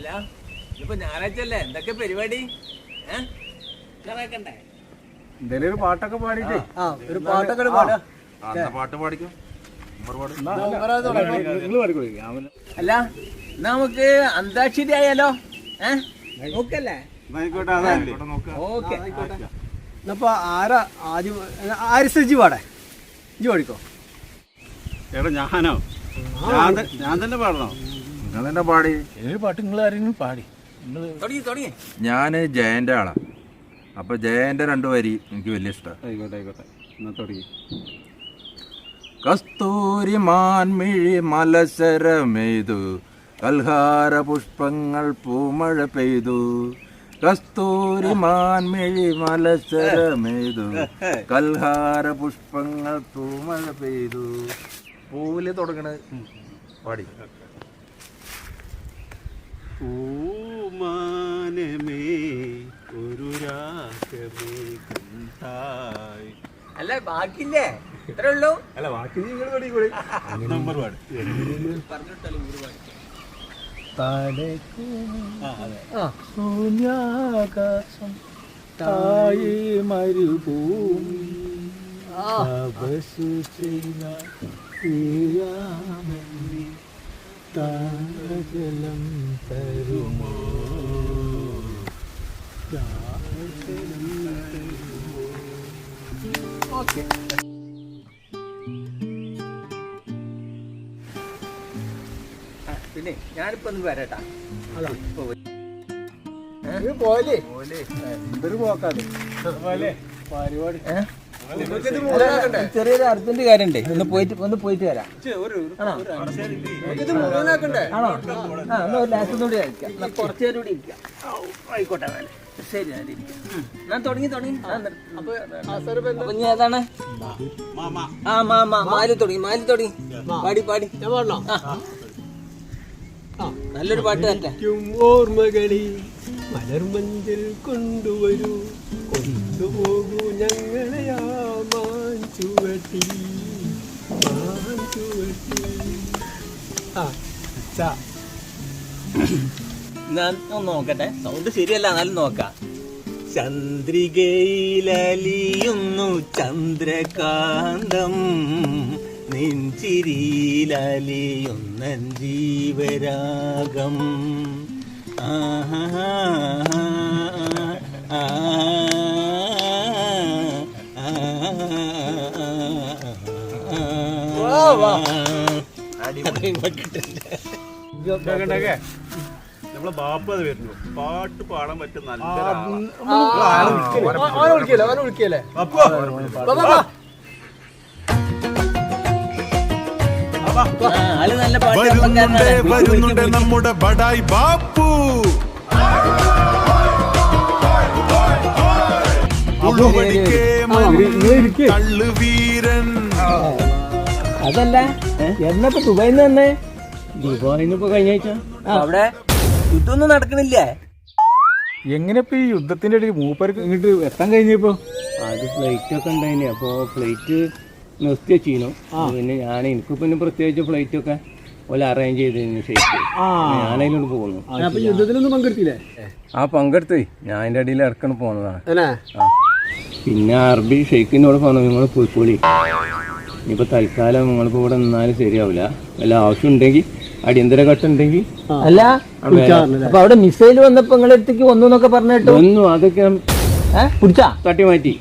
അല്ല ഇപ്പൊ ഞായറാഴ്ച അല്ലേ, എന്തൊക്കെ പരിപാടി? എന്തേലും ഒരു പാട്ടൊക്കെ പാടിട്ടേ ഒരു പാട്ടൊക്കെ പാടാ. പാട്ട് പാടിക്കും. അല്ല നമുക്ക് അന്താക്ഷരി ആയാലോ? നോക്കല്ലേ? ഓക്കെ. എന്നപ്പോ ആരാ ആദ്യം? ആരിസി പാടേ, ഇജ്ജ് പാടിക്കോ. എടാ ഞാനോ? ഞാൻ തന്നെ പാടണോ? നിങ്ങൾ തന്നെ പാടി. ഏത് പാട്ട് നിങ്ങൾ ആരെങ്കിലും പാടി? തുടങ്ങി. ഞാന് ജയന്റെ ആളാ. അപ്പൊ ജയന്റെ 2 വരി എനിക്ക് വലിയ ഇഷ്ടമാണ്. ആയിക്കോട്ടെ എന്നാ തുടങ്ങി. കസ്തൂരി മാൻമിഴി മലസരമെയ്തു, കൽഹാര പുഷ്പങ്ങൾ പൂമഴ പെയ്തു. കസ്തൂരി മാൻമിഴി മലസരമെയ്തു, കൽഹാര പുഷ്പങ്ങൾ പൂമഴ പെയ്തു. പൂവില് തുടങ്ങണ പാടി. പൂമാനമേ ഒരു രാഗമേഘായി. അല്ല ബാക്കില്ലേ? ഇത്രേ ഉള്ളൂ. അല്ല ബാക്കി നിങ്ങൾ പാടിക്കൂടെ? നമ്പർ പാടി. ശൂന്യാകാശം തായി മരുഭൂമി തപസ്സു ചെയ്ത ശ്രീരാമനെ താരജലം തരുമോ? ഓക്കെ. പിന്നെ ഞാനിപ്പോ ഒന്ന് വരട്ടാ. പോലെ എന്തൊരു പോക്കാതെ പരിപാടി. ചെറിയൊരു അർജന്റ് കാര്യണ്ടേ, ഒന്ന് പോയിട്ട് വരാം. ആണോ? ലാസ്റ്റ് കൂടി കഴിക്കാം, കുറച്ചു നേരം കൂടി ഇരിക്കാം. ആയിക്കോട്ടെ, ശരി. ഞാൻ തുടങ്ങി. അപ്പൊ ഞാൻ ഏതാണ്? മാലി തുടങ്ങി. പാടി. ഞാൻ പാടണോ? നല്ലൊരു പാട്ട് തന്നെ. ഓർമ്മകളി മലർമഞ്ചൽ കൊണ്ടുവരൂ, കൊണ്ടുപോകൂ ഞങ്ങളെ ആ മാഞ്ചുവട്ടി. ഞാൻ ഒന്ന് നോക്കട്ടെ, സൗണ്ട് ശരിയല്ല, എന്നാലും നോക്കാം. ചന്ദ്രികയിലലിയുന്നു ചന്ദ്രകാന്തം, നെഞ്ചിരിയിലലിയുന്ന ജീവരാഗം. നമ്മളെ ബാപ്പ അത് വരുന്നു, പാട്ട് പാടാൻ പറ്റും. നല്ല വരുന്നുണ്ട് നമ്മുടെ ബഡായി ബാപ്പു. കള്ളുവീരൻ. അതല്ല, എന്നപ്പോ ദുബായിന്ന് തന്നെ? ദുബായിന്നിപ്പോ കഴിഞ്ഞ ആഴ്ച. അവിടെ യുദ്ധമൊന്നും നടക്കണില്ലേ? എങ്ങനെ ഇപ്പൊ ഈ യുദ്ധത്തിന്റെ ഇടയിൽ മൂപ്പർക്ക് ഇങ്ങോട്ട് എത്താൻ കഴിഞ്ഞപ്പോ? അത് ഫ്ലൈറ്റ് ഒക്കെ ഉണ്ടായിന്. അപ്പൊ ഫ്ലൈറ്റ് നിർത്തി വെച്ചിരുന്നു. പിന്നെ എനിക്ക് പിന്നെ പ്രത്യേകിച്ച് ഫ്ലൈറ്റ് ഒക്കെ ഓല അറേഞ്ച് ചെയ്തതിന് ശേഷം ഞാനതിലോട്ട് പോകുന്നു. അപ്പൊ യുദ്ധത്തിലൊന്നും പങ്കെടുത്തില്ലേ? പങ്കെടുത്ത് ഞാൻ അതിന്റെ അടിയിൽ ഇറക്കണം പോന്നതാണ്. പിന്നെ അറബി ഷെയ്ഖിനോട് പറഞ്ഞു, നിങ്ങൾ പോയിക്കോളി, ഇനിയിപ്പോ തൽക്കാലം നിങ്ങളിപ്പോ ഇവിടെ നിന്നാലും ശരിയാവില്ല, വല്ല ആവശ്യം ഉണ്ടെങ്കിൽ അടിയന്തര ഘട്ടം ഉണ്ടെങ്കിൽ. അല്ല അപ്പൊ അവിടെ മിസൈൽ വന്നപ്പോ നിങ്ങളുടെ അടുത്തേക്ക് വന്നു എന്നൊക്കെ പറഞ്ഞിട്ട് ഒന്നും അതൊക്കെ പിടിച്ചാ തട്ടി മാറ്റി.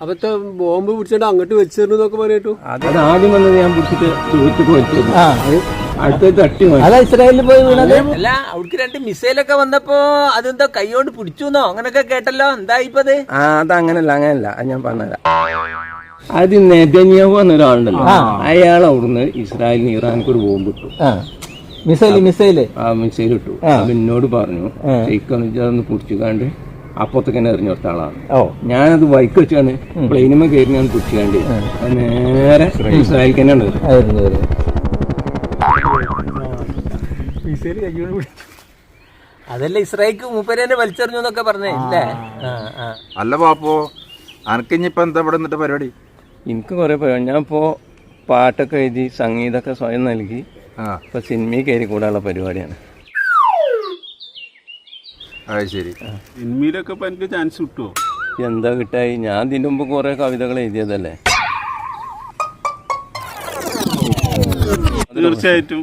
അപ്പൊ ബോംബ് പിടിച്ചിട്ട് അങ്ങോട്ട് വെച്ചിരുന്നൊക്കെ പറയട്ടു. അത് ആദ്യം വന്നത് ഞാൻ പിടിച്ചിട്ട് ചോദിച്ചിട്ട് വെച്ചു, അടുത്തത് തട്ടി മാറ്റി. അതാ ഇസ്രായേലിൽ പോയി വീണത്. അല്ല അവിടേക്ക് 2 മിസൈലൊക്കെ വന്നപ്പോ അതെന്തോ കൈകൊണ്ട് പിടിച്ചുന്നോ അങ്ങനൊക്കെ കേട്ടല്ലോ, എന്താ ഇപ്പത്? അതങ്ങനല്ല അത് ഞാൻ പറഞ്ഞുതരാം. അത് നെതന്യാഹു എന്നൊരാളുണ്ടല്ലോ, അയാൾ അവിടുന്ന് ഇസ്രായേലിന് ഇറാൻക്ക് ഒരു ബോംബ് ഇട്ടു. മിസൈല് മിസൈൽ ഇട്ടു. എന്നോട് പറഞ്ഞു, ഷെയ്ഖൊന്ന് പിടിച്ചുകാണ്ട് അപ്പത്തേക്ക് തന്നെ എറിഞ്ഞെടുത്ത ആളാണ്. ഞാനത് ബൈക്ക് വെച്ചാണ് പ്ലെയിനുമേ കയറി ഞാൻ പിടിച്ചുകാണ്ട് നേരെ ഇസ്രായേലിൽ തന്നെയാണ്. അതല്ല ഇസ്രായേലിക്ക് മൂപ്പരെ വലിച്ചെറിഞ്ഞു എന്നൊക്കെ പറഞ്ഞേ അല്ലേ? അല്ല പാപ്പോ, അനക്കിഞ്ഞിപ്പോ എന്താ ഇവിടെ നിന്നിട്ട് പരിപാടി? എനിക്ക് കുറെ പരിപാടി. ഞാനിപ്പോ പാട്ടൊക്കെ എഴുതി സംഗീതമൊക്കെ സ്വയം നൽകി ഇപ്പൊ സിനിമയിൽ കയറി കൂടാനുള്ള പരിപാടിയാണ്. അത് ശരി. സിനിമയിലൊക്കെ ഇപ്പൊ എനിക്ക് ചാൻസ് കിട്ടുമോ? എന്താ കിട്ടായി, ഞാൻ ഇതിന്റെ മുമ്പ് കുറെ കവിതകൾ എഴുതിയതല്ലേ. തീർച്ചയായിട്ടും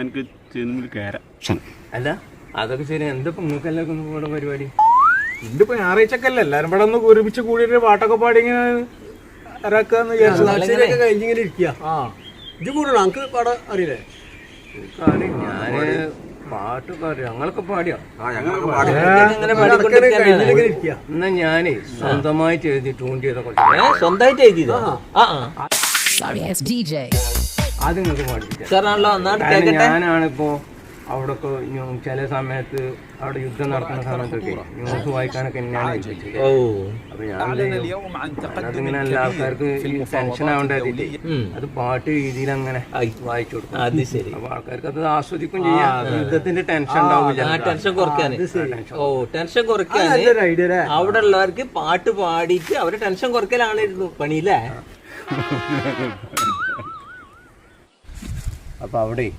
എനിക്ക് സിനിമയിൽ കയറാം. അല്ല അതൊക്കെ ശരി. എന്താ നിങ്ങൾക്കെല്ലാം കൂടെ പരിപാടി? ഇന്നിപ്പോ ഞായറാഴ്ചക്കല്ലേ എല്ലാരും ഇവിടെ ഒന്ന് ഒരുമിച്ച് കൂടിയിട്ട് പാട്ടൊക്കെ പാടി ഇങ്ങനെ ഇറക്കാന്ന് വിചാരിച്ചു. കഴിഞ്ഞിങ്ങനെ ഇരിക്കുക. ഇത് കൂടണം, നമുക്ക് പാടാൻ അറിയില്ലേ? ഞാന് പാട്ടൊക്കെ അറിയാം. ഞങ്ങളൊക്കെ പാടിയോ? എന്നാ ഞാനേ സ്വന്തമായിട്ട് എഴുതി ട്യൂൺ ചെയ്ത കുറച്ച് സ്വന്തമായിട്ട് എഴുതിയതോ? അത് നിങ്ങൾക്ക് പാടിപ്പിക്കാം. സാറാണല്ലോ, ഞാനാണിപ്പോ അവിടെ ചില സമയത്ത് അവിടെ യുദ്ധം നടക്കുന്ന സമയത്തൊക്കെ ന്യൂസ് വായിക്കാനൊക്കെ ഞാൻ ഏൽപ്പിച്ചത്. അപ്പൊ അതിങ്ങനെ എല്ലാ ആൾക്കാർക്ക് ടെൻഷൻ ആവേണ്ടതില്ലേ, അത് പാട്ട് രീതിയിൽ അങ്ങനെ വായിച്ചു കൊടുക്കും. അത് ശരി. അപ്പൊ ആൾക്കാർക്ക് അത് ആസ്വദിക്കും ചെയ്യാം. യുദ്ധത്തിന്റെ ടെൻഷൻ ഉണ്ടാവില്ല. ടെൻഷൻ കുറയ്ക്കാൻ. ടെൻഷൻ കുറയ്ക്കാൻ അവിടെ ഉള്ളവർക്ക് പാട്ട് പാടിയിട്ട് അവരെ ടെൻഷൻ കുറയ്ക്കലാണിരുന്നു പണിയില്ലേ? അപ്പൊ അവിടെ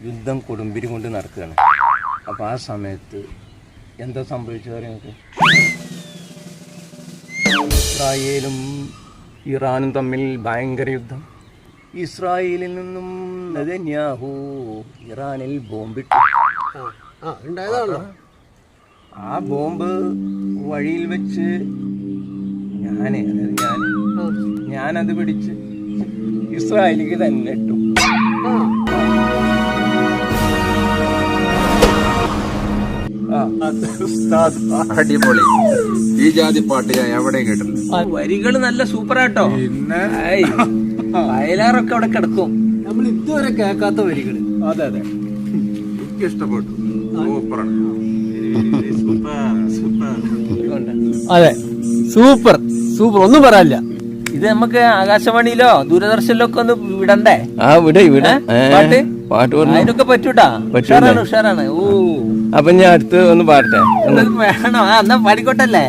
യുദ്ധം കൊടുമ്പിരി കൊണ്ട് നടക്കുകയാണ്. അപ്പൊ ആ സമയത്ത് എന്താ സംഭവിച്ചത് നിങ്ങൾക്ക്? ഇസ്രായേലും ഇറാനും തമ്മിൽ ഭയങ്കര യുദ്ധം. ഇസ്രായേലിൽ നിന്നും നെതന്യാഹു ഇറാനിൽ ബോംബിട്ടു. ആ ബോംബ് വഴിയിൽ വെച്ച് ഞാനത് പിടിച്ച് ഇസ്രായേലിക്ക് തന്നെ ഇട്ടു. അടിപൊളി. ഈ ജാതി പാട്ട് ഞാൻ എവിടെയും കേട്ടില്ല. വരികള് നല്ല സൂപ്പറാട്ടോ. പിന്നെ വയലാറൊക്കെ അവിടെ കിടക്കും. നമ്മൾ ഇതുവരെ കേൾക്കാത്ത വരികള്. അതെ അതെ, എനിക്ക് ഇഷ്ടപ്പെട്ടു. സൂപ്പറാണ്. അതെ, സൂപ്പർ സൂപ്പർ, ഒന്നും പറയാനില്ല. ഇത് നമുക്ക് ആകാശവാണിയിലോ ദൂരദർശനിലോ ഒക്കെ ഒന്ന് വിടണ്ടേ? ഇവിടെ പാട്ട് പാട്ട് അതിനൊക്കെ പറ്റൂട്ടാ. ഉഷാറാണ്. ഓ, അപ്പൊ ഞാൻ അടുത്ത് ഒന്ന് പാടട്ടെ? വേണോ? എന്നാ പാടിക്കോട്ടല്ലേ?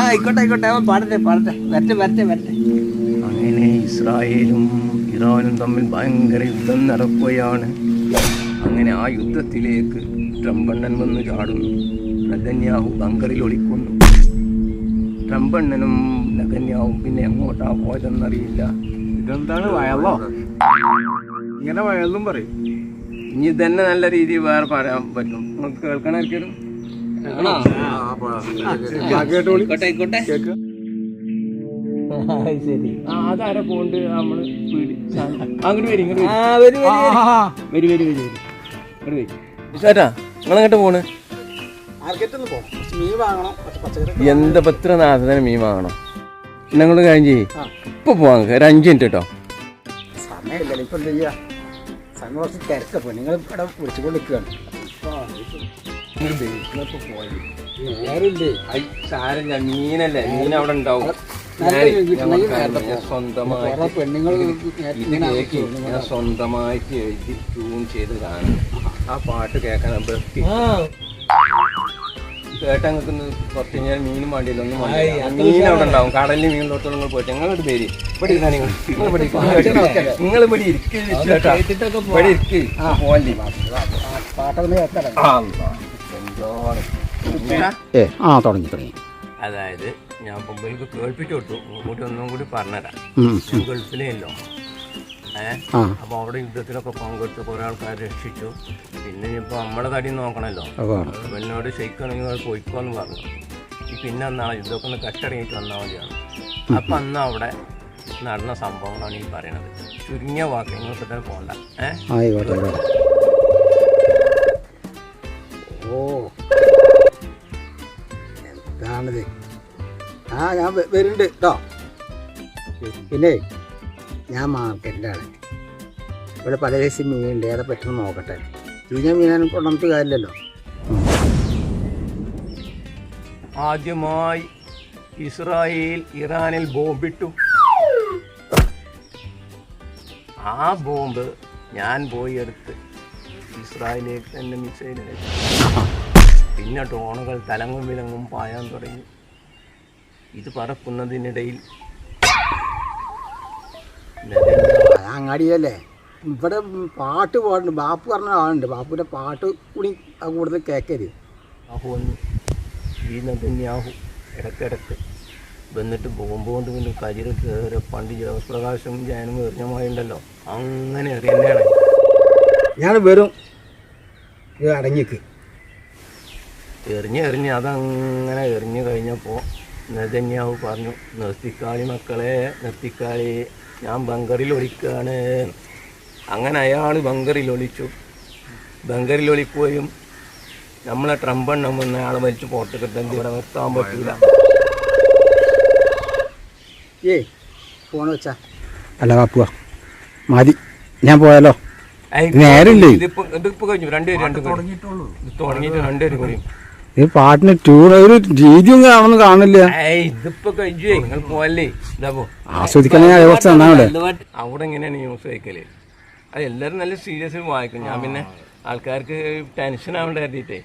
ആയിക്കോട്ടെ പാടട്ടെ. വരട്ടെ. അങ്ങനെ ഇസ്രായേലും ഇറാനും തമ്മിൽ ഭയങ്കര യുദ്ധം നടക്കുകയാണ്. അങ്ങനെ ആ യുദ്ധത്തിലേക്ക് ട്രംപണ്ണൻ വന്ന് ചാടുന്നു. നെതന്യാഹു ബങ്കറിൽ ഒളിക്കുന്നു. ട്രംപണ്ണനും നെതന്യാഹും പിന്നെ എങ്ങോട്ടാ പോയതെന്നറിയില്ല. ഇതെന്താണ് വയലോ? ഇങ്ങനെ വയലും പറയും. ഇനി തന്നെ നല്ല രീതിയിൽ വേറെ പറയാൻ പറ്റും. നമുക്ക് കേൾക്കണായിരിക്കും. ആയിക്കോട്ടെ. ശരി. അതാരെ പോണ്ട് നമ്മള് അങ്ങോട്ട് വരും. ചേട്ടാ നിങ്ങളെങ്ങോട്ട് പോണ്? എന്താ പത്ര നാഥന മീൻ വാങ്ങണം. ഞങ്ങള് കഴിഞ്ഞ് ഇപ്പൊ പോവാൻ ഒരു 5 മിനിറ്റ് കേട്ടോ. സമയമില്ല, ഇപ്പൊ എന്താ ചെയ്യാ? സമയം തിരക്കപ്പോ നിങ്ങൾ ഇവിടെ വിളിച്ചുകൊണ്ടിരിക്കുകയാണ്. സാരല്ല, മീനല്ലേ, മീൻ അവിടെ ഉണ്ടാവും. സ്വന്തമായിട്ട് എഴുതി ട്യൂൺ ചെയ്ത് കാണും. ആ പാട്ട് കേൾക്കാൻ കേട്ടാ നിൽക്കുന്ന കുറച്ച് കഴിഞ്ഞാൽ മീനും വേണ്ടിയില്ല, ഒന്നും മീൻ അവിടെ ഉണ്ടാവും. കടലിൽ മീനിലോട്ട് നിങ്ങൾ പോയിട്ട് ഞങ്ങളുടെ പേര് ഇവിടെ ഇരുന്നാ നിങ്ങൾ ഇവിടെ ഇരിക്കുക. തുടങ്ങി. അതായത് ഞാൻ മുമ്പിലേക്ക് കേൾപ്പിച്ചു കൊടുത്തു. കൂടി ഒന്നും കൂടി പറഞ്ഞുതരാം. ഞാൻ ഗൾഫിലേയല്ലോ. അപ്പൊ അവിടെ യുദ്ധത്തിലൊക്കെ പങ്കെടുത്ത് കുറെ ആൾക്കാർ രക്ഷിച്ചു. പിന്നെ ഇപ്പൊ നമ്മളെ തടി നോക്കണല്ലോ. അപ്പൊ എന്നോട് ഷെയ്ക്കാണെങ്കിൽ പോയിക്കോന്ന് പറഞ്ഞു. പിന്നെ എന്നാണ് യുദ്ധമൊക്കെ ഒന്ന് കട്ടിറങ്ങിയിട്ട് വന്നാൽ മതിയാണ്. അപ്പൊ അന്ന് അവിടെ നടന്ന സംഭവങ്ങളാണ് ഈ പറയണത്. ചുരുങ്ങിയ വാക്ക് നിങ്ങൾക്ക് തന്നെ പോകണ്ട. എന്താണിത്? ഞാൻ വരുന്നുണ്ട് കേട്ടോ. പിന്നെ ഞാൻ മാർക്കറ്റിലാണ്. ഇവിടെ പല സൈസ് മീനുണ്ട്. ഏതാ പെട്ടെന്ന് നോക്കട്ടെ. ചീഞ്ഞ മീനാനും കൊണ്ടു കാര്യമില്ലല്ലോ. ആദ്യമായി ഇസ്രായേൽ ഇറാനിൽ ബോംബിട്ടു. ആ ബോംബ് ഞാൻ പോയി എടുത്ത് ഇസ്രായേലിലേക്ക് തന്നെ മിസൈൽ അയച്ചു. പിന്നെ ഡ്രോണുകൾ തലങ്ങും വിലങ്ങും പായാൻ തുടങ്ങി. ഇത് പറക്കുന്നതിനിടയിൽ അങ്ങാടിയല്ലേ ഇവിടെ പാട്ട് പാടുന്നുണ്ട്. ബാപ്പു പറഞ്ഞ ആളുണ്ട്. ബാപ്പുവിൻ്റെ പാട്ട് കൂടി കൂടുതൽ കേൾക്കരുത്. ആഹുവന്ന് ഈ നെതന്യാഹു ഇടയ്ക്കിടയ്ക്ക് വന്നിട്ട് ബോംബ് കൊണ്ട് കൊണ്ട് കരിയിൽ കയറി പണ്ട് ജോസ്പ്രകാശും ജാനും എറിഞ്ഞമായുണ്ടല്ലോ അങ്ങനെ എറിയന്നെയാണ്. ഞാൻ വരും അടങ്ങിക്ക് എറിഞ്ഞ് അതങ്ങനെ എറിഞ്ഞു കഴിഞ്ഞപ്പോൾ നെതന്യാഹു പറഞ്ഞു, നിർത്തിക്കാളി മക്കളെ നിർത്തിക്കാളി, ഞാൻ ബങ്കറിൽ ഒളിക്കുകയാണ്. അങ്ങനെ അയാൾ ബങ്കറിൽ ഒളിച്ചു. ബങ്കറിൽ ഒളിക്കുകയും നമ്മളെ ട്രംപെണ്ണം വന്ന് അയാളെ വലിച്ച് പുറത്തേക്കിട്ടെങ്കിൽ ഇവിടെ നിർത്താൻ പറ്റില്ല. ഫോൺ വെച്ചാ അല്ല പാപ്പുവാ മതി, ഞാൻ പോയാലോ? നേരമില്ലേ, ഇതിപ്പോ കഴിഞ്ഞു. രണ്ടുപേരും തുടങ്ങിയിട്ട് രണ്ടുപേരും കൂടിയും ഈ പാട്ടിന് ട്യൂൺ ഒരു രീതിയും കാണുന്നു കാണില്ല. ഇതിപ്പോ കഴിഞ്ഞു, നിങ്ങൾ പോയല്ലേ. ഇതാപ്പോ ആസ്വദിക്കണേ കുറച്ച് നന്നാവിടെ. അവിടെ എങ്ങനെയാണ് ന്യൂസ് വായിക്കല്? അത് എല്ലാവരും നല്ല സീരിയസ് വായിക്കും. ഞാൻ പിന്നെ ആൾക്കാർക്ക് ടെൻഷൻ ആവേണ്ട കരുതിയിട്ടേ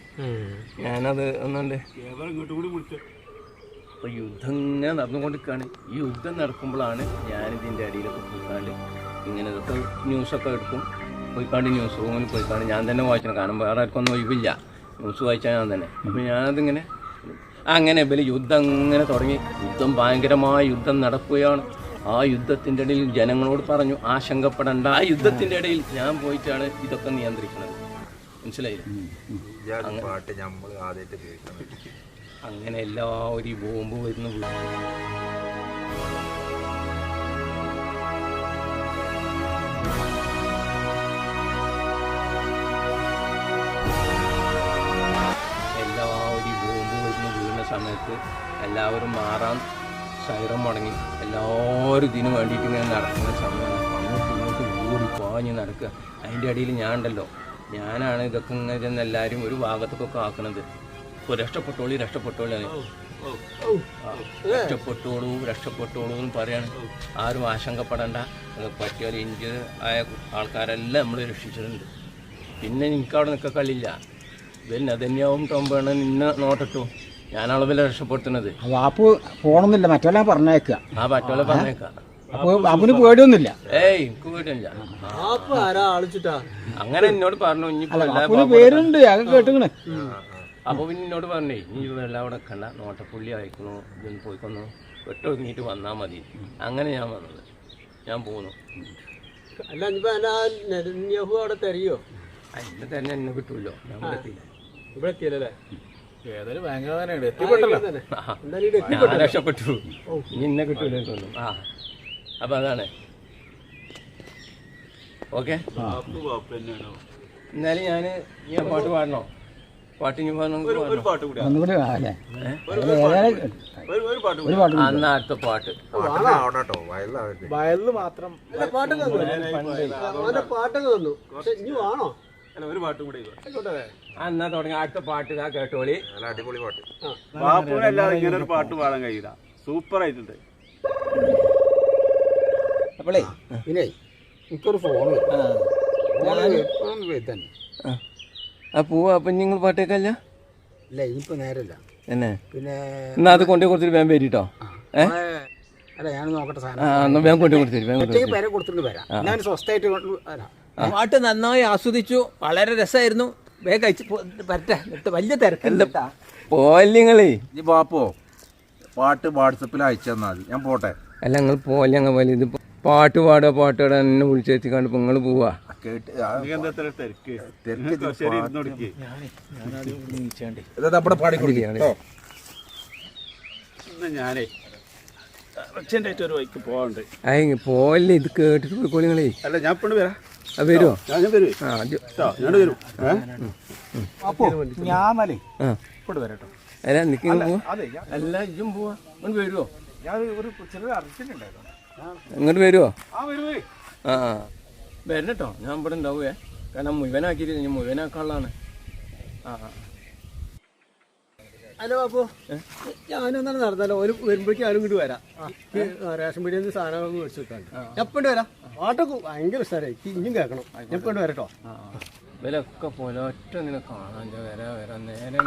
ഞാനത് ഒന്നുണ്ട്. അപ്പൊ യുദ്ധം ഇങ്ങനെ നടന്നുകൊണ്ടിരിക്കുകയാണ്. ഈ യുദ്ധം നടക്കുമ്പോഴാണ് ഞാനിതിൻ്റെ അടിയിലൊക്കെ പോയിക്കാണ്ട് ഇങ്ങനെ ഇതൊക്കെ ന്യൂസൊക്കെ എടുക്കും. പോയിക്കാണ്ട് ന്യൂസ് റൂമിൽ പോയിക്കാണ്ട് ഞാൻ തന്നെ വായിക്കണം. കാരണം വേറെ ആർക്കൊന്നും ഒഴിവില്ല, ന്യൂസ് വായിച്ചാൽ ഞാൻ തന്നെ. അപ്പം ഞാനതിങ്ങനെ അങ്ങനെ ഇവര് യുദ്ധം ഇങ്ങനെ തുടങ്ങി. യുദ്ധം ഭയങ്കരമായ യുദ്ധം നടക്കുകയാണ്. ആ യുദ്ധത്തിൻ്റെ ഇടയിൽ ജനങ്ങളോട് പറഞ്ഞു ആശങ്കപ്പെടേണ്ട. ആ യുദ്ധത്തിൻ്റെ ഇടയിൽ ഞാൻ പോയിട്ടാണ് ഇതൊക്കെ നിയന്ത്രിക്കുന്നത്. മനസ്സിലായില്ലേ? അങ്ങനെ എല്ലാവരും ഈ ബോംബ് വരുന്ന വീഴുന്ന സമയത്ത് എല്ലാവരും മാറാൻ സൈറം മുടങ്ങി. എല്ലാവരും ഇതിനു വേണ്ടിയിട്ട് ഇങ്ങനെ നടക്കുന്ന സമയമാണ്. അങ്ങോട്ടും ഇങ്ങോട്ടും ഓടി പാഞ്ഞ് നടക്കുക. അതിൻ്റെ ഇടയിൽ ഞാൻ ഉണ്ടല്ലോ, ഞാനാണ് ഇതൊക്കെ ഇങ്ങനെ ചെന്ന് എല്ലാവരും ഒരു ഭാഗത്തൊക്കെ ആക്കണത്. ഇപ്പോൾ രക്ഷപ്പെട്ടോളൂ രക്ഷപ്പെട്ടോളൂ എന്ന് പറയാണ്. ആരും ആശങ്കപ്പെടേണ്ട, പറ്റിയാൽ ഇഞ്ച് ആയ ആൾക്കാരെല്ലാം നമ്മൾ രക്ഷിച്ചിട്ടുണ്ട്. പിന്നെ എനിക്കവിടെ നിൽക്കാൻ കളിയില്ല. ഇവൻ അതന്നെയാവും ടോംബേണ് നിന്നെ നോട്ടിട്ടു. ഞാനാളെ വില രക്ഷപ്പെടുത്തുന്നത്. വാപ്പ് പോണമെന്നില്ല, മറ്റോലെ പറഞ്ഞേക്കുക. ആ പറ്റോലെ പറഞ്ഞേക്കാം. വാപ്പിന് പേടിയൊന്നുമില്ല. ഏയ് എനിക്ക് പേടിയില്ല. അങ്ങനെ എന്നോട് പറഞ്ഞു. ഇനിയിപ്പോ പേരുണ്ട് അത് കേട്ടുകണേ. അപ്പൊ പിന്നെ എന്നോട് പറഞ്ഞേ, നീ വെള്ളം അവിടെ കണ്ട നോട്ടപ്പുള്ളി അയക്കണോ, ഇതൊന്ന് പോയിക്കൊന്നു വെട്ടൊതുങ്ങിയിട്ട് വന്നാൽ മതി. അങ്ങനെ ഞാൻ വന്നത്. ഞാൻ പോന്നു. അല്ല അവിടെ തരിയോ? അതിന് തന്നെ എന്നെ കിട്ടൂല്ലോ. ഞാൻ ഇവിടെ എത്തിയില്ല. ഇവിടെ എത്തിയല്ലേ? ഞാൻ രക്ഷപ്പെട്ടു. ഇനി എന്നെ കിട്ടൂല തോന്നും. ആ അപ്പൊ അതാണ്. ഓക്കെ, എന്നാലും ഞാൻ പാട്ട് പാടണോ? പാട്ടിന് അന്ന് അടുത്ത പാട്ട് വയലില് മാത്രം പാട്ടൊക്കെ തന്നു. എന്നാ തുടങ്ങി അടുത്ത പാട്ട് ഇതാ കേട്ടോളി. അടിപൊളി പാട്ട്. ബാപ്പുവിനല്ലാതെ ഇങ്ങനെ ഒരു പാട്ട് പാടാൻ കഴിയില്ല. സൂപ്പർ ആയിട്ടുണ്ട്. അപ്പോളേ പിന്നെ എനിക്കൊരു ഫോണ് തന്നെ. ആ പോവാ. അപ്പൊ നിങ്ങൾ പാട്ടേക്കല്ല? ഇല്ല, ഇനിയിപ്പോ നേരമില്ല. എന്നെ പിന്നെ എന്നാ അത് കൊണ്ടേ കൊടുത്തിട്ട് വേഗം വരിട്ടോ. അല്ല ഞാൻ നോക്കട്ടെ വേഗം കൊണ്ടേ കൊടുത്തിട്ട് പേരെ കൊടുത്തിട്ട് വരാം. ഞാൻ സ്വസ്ഥമായിട്ട് വരാം. പാട്ട് നന്നായി ആസ്വദിച്ചു. വളരെ രസമായിരുന്നു. വേഗം കഴിച്ച് വരട്ടെ. വലിയ തിരക്കില്ല. പോലിങ്ങളേ ബാപ്പോ പാട്ട് വാട്സപ്പിൽ അയച്ചു തന്നാൽ ഞാൻ പോട്ടെ. അല്ല നിങ്ങൾ പോലെ അങ്ങ് പോലെ ഇത് പാട്ട് പാടാൻ എന്നെ വിളിച്ചെത്തിക്കാണ്ട് ഇപ്പൊ നിങ്ങൾ പോവാ. ഞാനേ ഒരു വൈക്ക് പോവാണ്ട്. പോലെ ഇത് കേട്ടിട്ട് പോയിക്കോളിങ്ങളേ. അല്ല ഞാൻ ഇപ്പോഴും വരാം. വരുമോ? അല്ല നിൽക്കും പോവാ. അല്ല ഇതും പോവാ. വരുമോ? ഇങ്ങോട്ട് വരുമോ? ആ വരണട്ടോ. ഞാൻ ഇവിടെ ഉണ്ടാവുകയെ. കാരണം മുഴുവനാക്കിയിട്ട് ഞാൻ മുഴുവനാക്കാനുള്ളതാണ്. ഹലോ അപ്പോ ഞാനൊന്നാണ് നടന്നല്ലോ. ഒരു വരുമ്പോഴേക്കും ആരും ഇങ്ങോട്ട് വരാം. റേഷൻ പീടിയിൽ നിന്ന് സാധനങ്ങളൊന്നും മേടിച്ചു വെക്കാണ്ട് എപ്പോഴും വരാം. പാട്ടൊക്കെ ഭയങ്കര ഇഷ്ടമായി. ഇനിയും കേൾക്കണം. എപ്പോഴും വരട്ടോ. ഇവരൊക്കെ പോലെ ഒറ്റ ഇങ്ങനെ കാണാൻ വരാ നേരെ